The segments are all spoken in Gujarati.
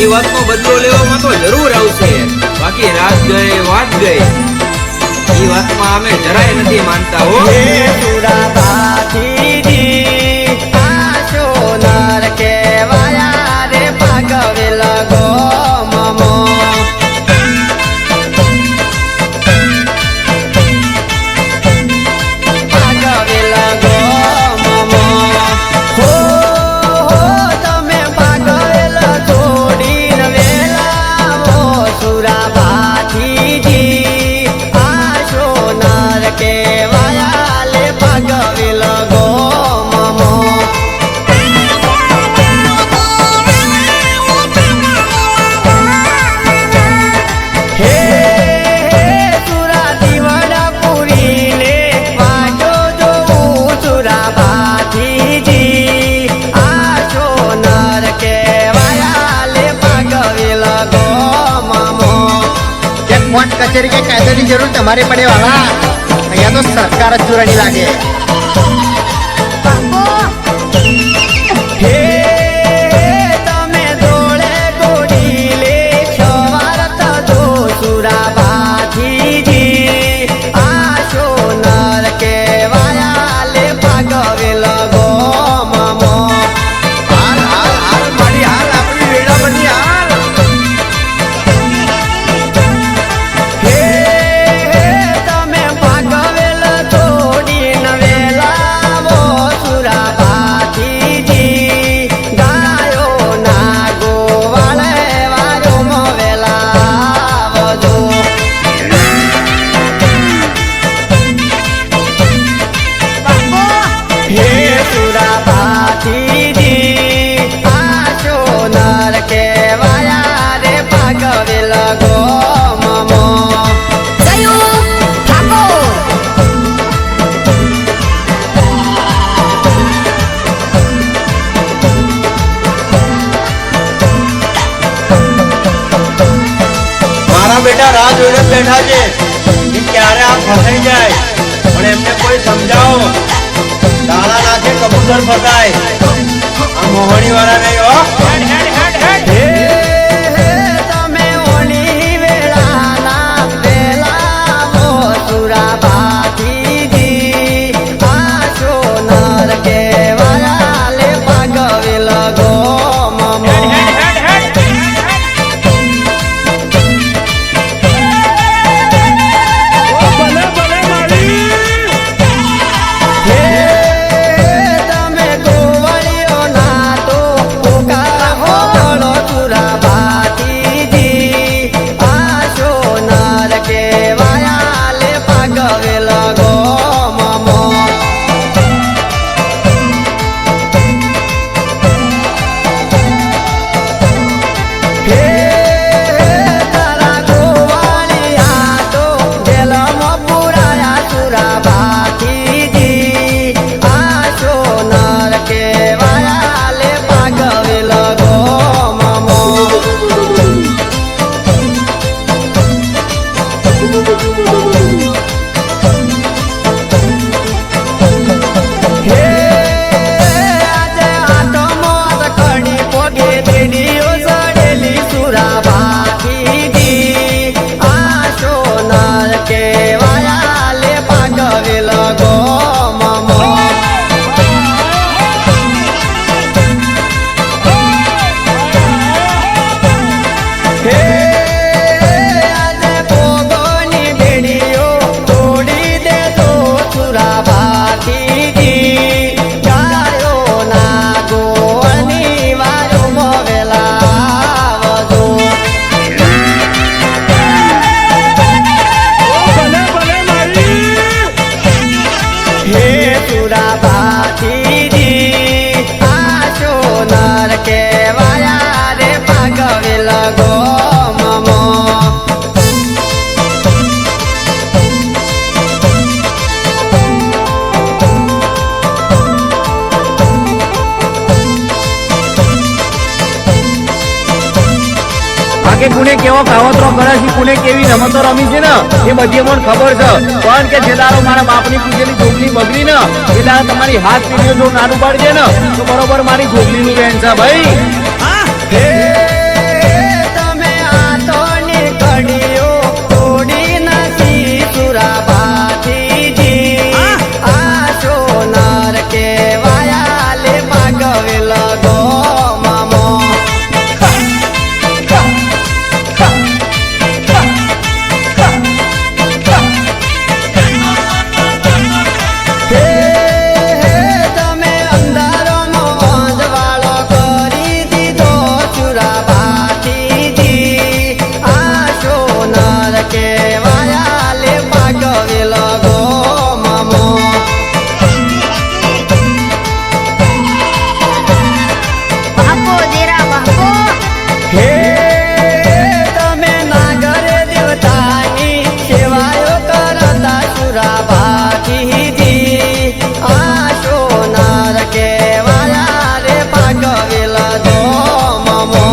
એ વાતનો બદલો લેવામાં તો જરૂર આવશે, બાકી રાત ગઈ વાત ગઈ એ વાતમાં અમે જરાય નથી માનતા હો. कचेरी के कायदे की जरूर तुम्हारे पड़े वाला यहाँ तो सरकार चुरानी लागे. बेटा राह जोड़े बैठा छे कि क्यारे आप फसाई जाए पण एमने कोई समझाओ. दाना नाखे कबूतर फसाय आ मोहणी वाला नहीं हो. કે કોને કેવો કાવતરો કરે છે, કોને કેવી રમતો રમી છે ને એ બધી અમને ખબર છે. પણ કે જે દાડો મારા બાપની પૂજેલી જોગણી બગડી ને એ દાડો તમારી હાથ પીડીઓ જો નાનું પાડજે ને તો બરોબર મારી જોગણીનું બેન છે ભાઈ. પાકવેલા ગોમામો તમે અંધારોનો અંધવાળો કરી દીધો ચુરાબાથી આ સોનાર કેવાયા લે પાકવેલો ગોમામો બાપો દેરા બાપો હે તમે નાગરે દેવતાની સેવાયો કરતા સુરાબાથી આ સોનાર કેવાયા રે પાકવેલા ગોમામો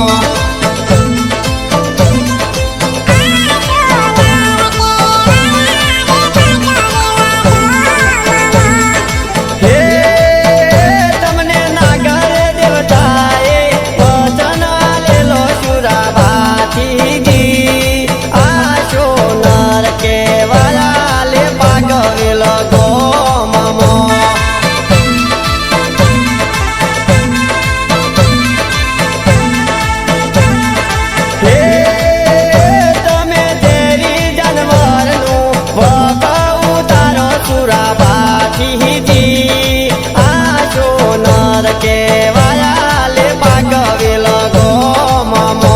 હે તમને નાગર દેવતાએ વચન આલેલો સુરાબાથી આ સોનાર કેવાયા લે પાકવેલો ગોમામો હે તમે ઝેરી જાનવરનું વખ ઉતારો સુરાબાથી આ સોનાર કેવાયા લે પાકવેલો ગોમામો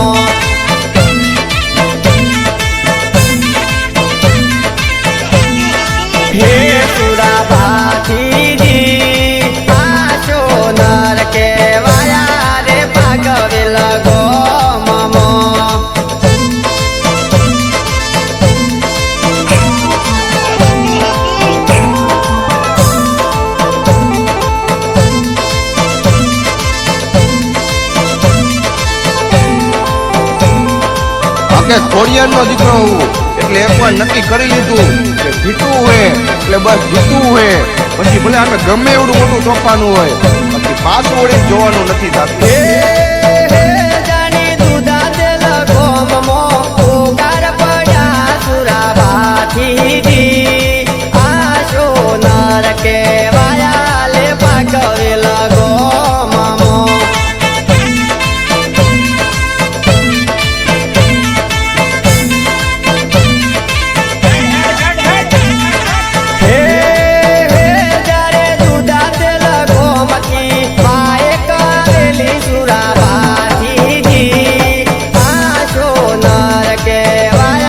હે સુરાબાથી આ સોનાર કેવાયા રે પાકવેલો ગોમામો કે ખોડિયારનો દીકરો હું એટલે એકવાર નક્કી કરી લીધું કે જીતવું હોય એટલે બસ જીતવું હોય પછી ભલે આપણે ગમે એવડું મોટું તોફાન હોય પછી પાછું વળી જોવાનું નથી થતું.